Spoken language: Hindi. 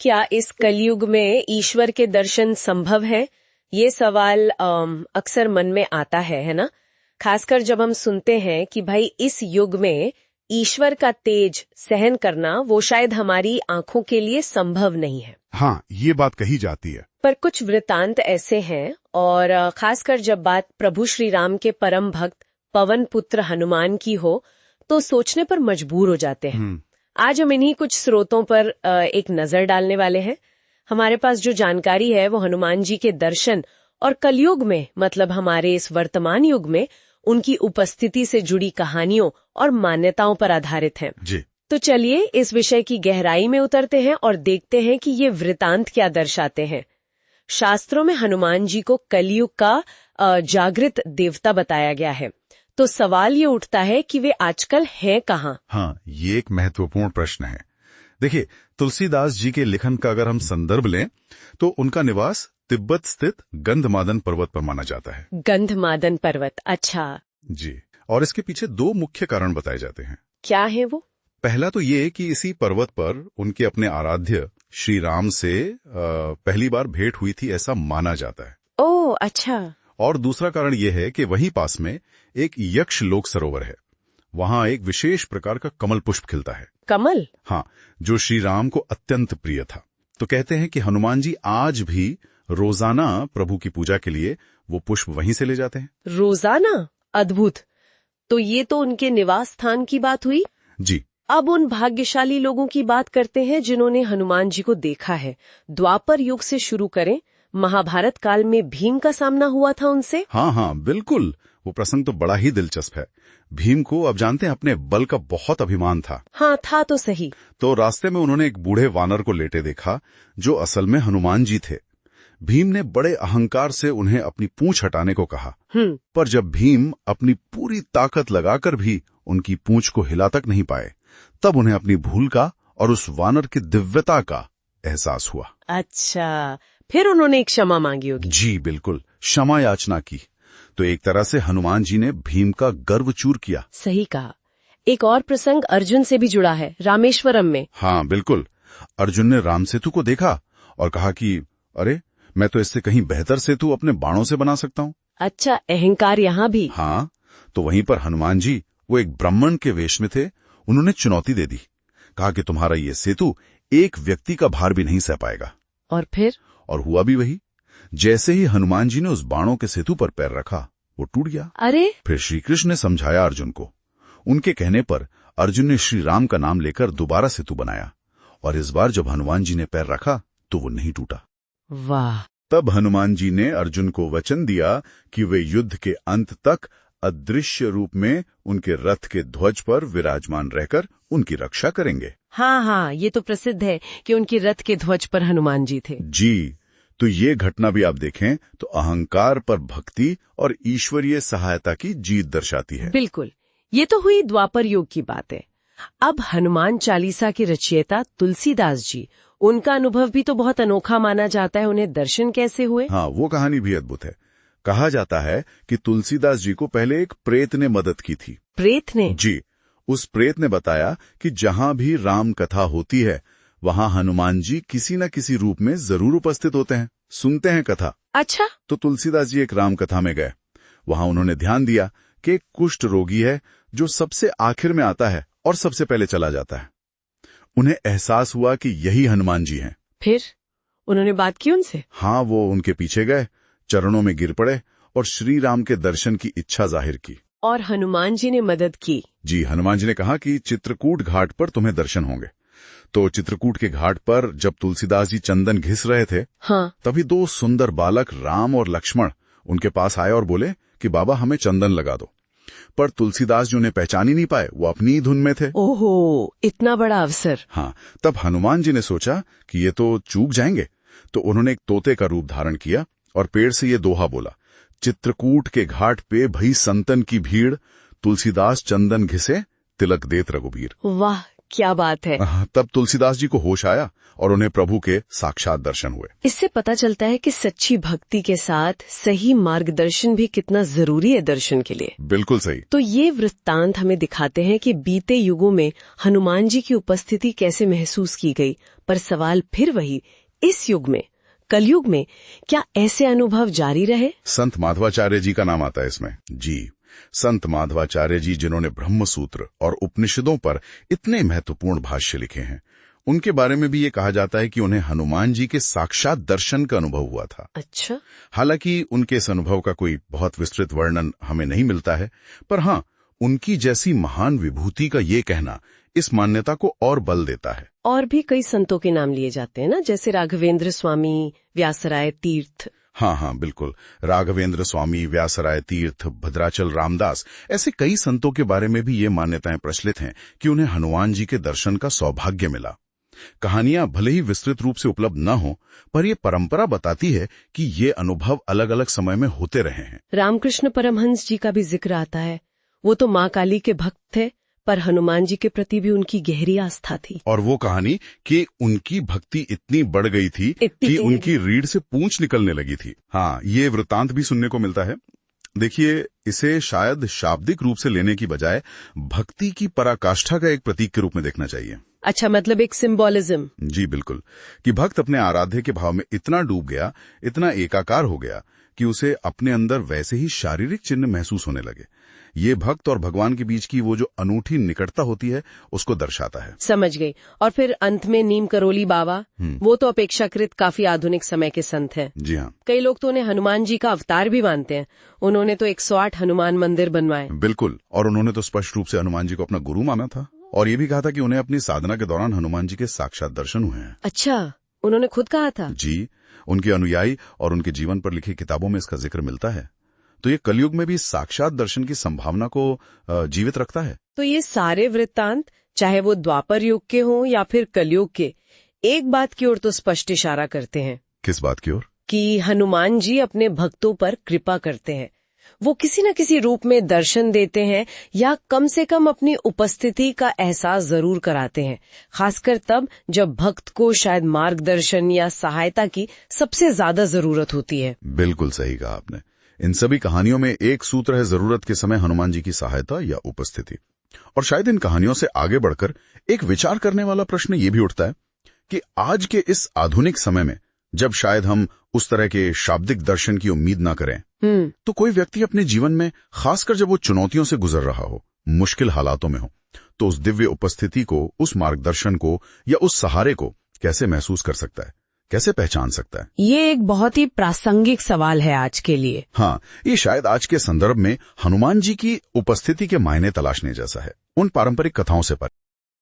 क्या इस कलयुग में ईश्वर के दर्शन संभव है? ये सवाल अक्सर मन में आता है ना? खासकर जब हम सुनते हैं कि भाई इस युग में ईश्वर का तेज सहन करना वो शायद हमारी आंखों के लिए संभव नहीं है। हाँ, ये बात कही जाती है। पर कुछ वृतांत ऐसे हैं, और खासकर जब बात प्रभु श्री राम के परम भक्त पवन पुत्र हनुमान की हो तो सोचने पर मजबूर हो जाते हैं। आज हम इन्हीं कुछ स्रोतों पर एक नजर डालने वाले हैं। हमारे पास जो जानकारी है वो हनुमान जी के दर्शन और कलयुग में, मतलब हमारे इस वर्तमान युग में, उनकी उपस्थिति से जुड़ी कहानियों और मान्यताओं पर आधारित है जी। तो चलिए इस विषय की गहराई में उतरते हैं और देखते हैं कि ये वृतांत क्या दर्शाते हैं। शास्त्रों में हनुमान जी को कलयुग का जागृत देवता बताया गया है, तो सवाल ये उठता है कि वे आजकल हैं कहाँ? हाँ, ये एक महत्वपूर्ण प्रश्न है। देखिए, तुलसीदास जी के लेखन का अगर हम संदर्भ लें तो उनका निवास तिब्बत स्थित गंधमादन पर्वत पर माना जाता है। गंधमादन पर्वत, अच्छा जी। और इसके पीछे दो मुख्य कारण बताए जाते हैं। क्या है वो? पहला तो ये कि इसी पर्वत पर उनके अपने आराध्य श्री राम से पहली बार भेंट हुई थी, ऐसा माना जाता है। ओह अच्छा। और दूसरा कारण यह है कि वहीं पास में एक यक्ष लोक सरोवर है। वहां एक विशेष प्रकार का कमल पुष्प खिलता है। कमल? हाँ, जो श्री राम को अत्यंत प्रिय था। तो कहते हैं कि हनुमान जी आज भी रोजाना प्रभु की पूजा के लिए वो पुष्प वहीं से ले जाते हैं। रोजाना? अद्भुत। तो ये तो उनके निवास स्थान की बात हुई। जी। अब उन भाग्यशाली लोगों की बात करते हैं जिन्होंने हनुमान जी को देखा है। द्वापर युग से शुरू करें, महाभारत काल में भीम का सामना हुआ था उनसे। हाँ, बिल्कुल। वो प्रसंग तो बड़ा ही दिलचस्प है। भीम को, अब जानते हैं, अपने बल का बहुत अभिमान था। हाँ, था तो सही। तो रास्ते में उन्होंने एक बूढ़े वानर को लेटे देखा जो असल में हनुमान जी थे। भीम ने बड़े अहंकार से उन्हें अपनी पूंछ हटाने को कहा, पर जब भीम अपनी पूरी ताकत लगाकर भी उनकी पूंछ को हिला तक नहीं पाए, तब उन्हें अपनी भूल का और उस वानर की दिव्यता का एहसास हुआ। अच्छा, फिर उन्होंने क्षमा मांगी होगी। जी बिल्कुल, क्षमा याचना की। तो एक तरह से हनुमान जी ने भीम का गर्व चूर किया। सही कहा। एक और प्रसंग अर्जुन से भी जुड़ा है, रामेश्वरम में। हाँ बिल्कुल। अर्जुन ने राम सेतु को देखा और कहा कि अरे, मैं तो इससे कहीं बेहतर सेतु अपने बाणों से बना सकता हूँ। अच्छा, अहंकार यहाँ भी। हाँ, तो वहीं पर हनुमान जी, वो एक ब्राह्मण के वेश में थे, उन्होंने चुनौती दे दी। कहा कि तुम्हारा ये सेतु एक व्यक्ति का भार भी नहीं सह पाएगा। और फिर? और हुआ भी वही। जैसे ही हनुमान जी ने उस बाणों के सेतु पर पैर रखा, वो टूट गया। अरे! फिर श्री कृष्ण ने समझाया अर्जुन को। उनके कहने पर अर्जुन ने श्री राम का नाम लेकर दोबारा सेतु बनाया, और इस बार जब हनुमान जी ने पैर रखा तो वो नहीं टूटा। वाह! तब हनुमान जी ने अर्जुन को वचन दिया कि वे युद्ध के अंत तक अदृश्य रूप में उनके रथ के ध्वज पर विराजमान रहकर उनकी रक्षा करेंगे। हाँ, ये तो प्रसिद्ध है कि उनके रथ के ध्वज पर हनुमान जी थे। जी। तो ये घटना भी आप देखें तो अहंकार पर भक्ति और ईश्वरीय सहायता की जीत दर्शाती है। बिल्कुल। ये तो हुई द्वापर युग की बातें। अब हनुमान चालीसा के रचयिता तुलसीदास जी, उनका अनुभव भी तो बहुत अनोखा माना जाता है। उन्हें दर्शन कैसे हुए? हाँ, वो कहानी भी अद्भुत है। कहा जाता है कि तुलसीदास जी को पहले एक प्रेत ने मदद की थी। प्रेत ने? जी। उस प्रेत ने बताया कि जहां भी राम कथा होती है, वहां हनुमान जी किसी न किसी रूप में जरूर उपस्थित होते हैं, सुनते हैं कथा। अच्छा। तो तुलसीदास जी एक राम कथा में गए। वहां उन्होंने ध्यान दिया कि एक कुष्ठ रोगी है जो सबसे आखिर में आता है और सबसे पहले चला जाता है। उन्हें एहसास हुआ कि यही हनुमान जी हैं। फिर उन्होंने बात की उनसे? हाँ, वो उनके पीछे गए, चरणों में गिर पड़े और श्री राम के दर्शन की इच्छा जाहिर की। और हनुमान जी ने मदद की? जी, हनुमान जी ने कहा कि चित्रकूट घाट पर तुम्हें दर्शन होंगे। तो चित्रकूट के घाट पर जब तुलसीदास जी चंदन घिस रहे थे, हाँ, तभी दो सुंदर बालक राम और लक्ष्मण उनके पास आए और बोले कि बाबा, हमें चंदन लगा दो। पर तुलसीदास जी उन्हें पहचान ही नहीं पाए, वो अपनी ही धुन में थे। ओहो, इतना बड़ा अवसर। हाँ, तब हनुमान जी ने सोचा कि ये तो चूक जाएंगे, तो उन्होंने एक तोते का रूप धारण किया और पेड़ से ये दोहा बोला, चित्रकूट के घाट पे भई संतन की भीड़, तुलसीदास चंदन घिसे तिलक देत रघुबीर। वाह, क्या बात है। तब तुलसीदास जी को होश आया और उन्हें प्रभु के साक्षात दर्शन हुए। इससे पता चलता है कि सच्ची भक्ति के साथ सही मार्गदर्शन भी कितना जरूरी है दर्शन के लिए। बिल्कुल सही। तो ये वृत्तांत हमें दिखाते हैं कि बीते युगों में हनुमान जी की उपस्थिति कैसे महसूस की गई, पर सवाल फिर वही, इस युग में, कलयुग में, क्या ऐसे अनुभव जारी रहे? संत माधवाचार्य जी का नाम आता है इसमें। जी, संत माधवाचार्य जी, जिन्होंने ब्रह्म सूत्र और उपनिषदों पर इतने महत्वपूर्ण भाष्य लिखे हैं, उनके बारे में भी ये कहा जाता है कि उन्हें हनुमान जी के साक्षात दर्शन का अनुभव हुआ था। अच्छा। हालांकि उनके इस अनुभव का कोई बहुत विस्तृत वर्णन हमें नहीं मिलता है, पर हाँ, उनकी जैसी महान विभूति का ये कहना इस मान्यता को और बल देता है। और भी कई संतों के नाम लिए जाते हैं ना, जैसे राघवेंद्र स्वामी, व्यासराय तीर्थ। हाँ, बिल्कुल। राघवेंद्र स्वामी, व्यासराय तीर्थ, भद्राचल रामदास, ऐसे कई संतों के बारे में भी ये मान्यताएं प्रचलित हैं कि उन्हें हनुमान जी के दर्शन का सौभाग्य मिला। कहानियां भले ही विस्तृत रूप से उपलब्ध न हो, पर यह परंपरा बताती है कि ये अनुभव अलग अलग समय में होते रहे हैं। रामकृष्ण परमहंस जी का भी जिक्र आता है। वो तो माँ काली के भक्त थे, पर हनुमान जी के प्रति भी उनकी गहरी आस्था थी। और वो कहानी कि उनकी भक्ति इतनी बढ़ गई थी कि उनकी रीढ़ से पूंछ निकलने लगी थी। हाँ, ये वृत्तांत भी सुनने को मिलता है। देखिए, इसे शायद शाब्दिक रूप से लेने की बजाय भक्ति की पराकाष्ठा का एक प्रतीक के रूप में देखना चाहिए। अच्छा, मतलब एक सिंबोलिज्म। जी बिल्कुल, कि भक्त अपने आराध्य के भाव में इतना डूब गया, इतना एकाकार हो गया कि उसे अपने अंदर वैसे ही शारीरिक चिन्ह महसूस होने लगे। ये भक्त और भगवान के बीच की वो जो अनूठी निकटता होती है, उसको दर्शाता है। समझ गई। और फिर अंत में नीम करोली बाबा, वो तो अपेक्षाकृत काफी आधुनिक समय के संत हैं। जी हाँ। कई लोग तो उन्हें हनुमान जी का अवतार भी मानते हैं। उन्होंने तो 108 हनुमान मंदिर बनवाए। बिल्कुल, और उन्होंने तो स्पष्ट रूप से हनुमान जी को अपना गुरु माना था, और ये भी कहा था कि उन्हें अपनी साधना के दौरान हनुमान जी के साक्षात दर्शन हुए हैं। अच्छा, उन्होंने खुद कहा था? जी, उनके अनुयायी और उनके जीवन पर लिखी किताबों में इसका जिक्र मिलता है। तो ये कलयुग में भी साक्षात दर्शन की संभावना को जीवित रखता है। तो ये सारे वृत्तांत, चाहे वो द्वापर युग के हों या फिर कलयुग के, एक बात की ओर तो स्पष्ट इशारा करते हैं। किस बात की ओर? कि हनुमान जी अपने भक्तों पर कृपा करते हैं। वो किसी न किसी रूप में दर्शन देते हैं, या कम से कम अपनी उपस्थिति का एहसास जरूर कराते हैं, खासकर तब जब भक्त को शायद मार्गदर्शन या सहायता की सबसे ज्यादा जरूरत होती है। बिल्कुल सही कहा आपने। इन सभी कहानियों में एक सूत्र है, जरूरत के समय हनुमान जी की सहायता या उपस्थिति। और शायद इन कहानियों से आगे बढ़कर एक विचार करने वाला प्रश्न ये भी उठता है कि आज के इस आधुनिक समय में, जब शायद हम उस तरह के शाब्दिक दर्शन की उम्मीद ना करें, तो कोई व्यक्ति अपने जीवन में, खासकर जब वो चुनौतियों से गुजर रहा हो, मुश्किल हालातों में हो, तो उस दिव्य उपस्थिति को, उस मार्गदर्शन को या उस सहारे को कैसे महसूस कर सकता है, कैसे पहचान सकता है? ये एक बहुत ही प्रासंगिक सवाल है आज के लिए। हाँ, ये शायद आज के संदर्भ में हनुमान जी की उपस्थिति के मायने तलाशने जैसा है, उन पारंपरिक कथाओं से परे।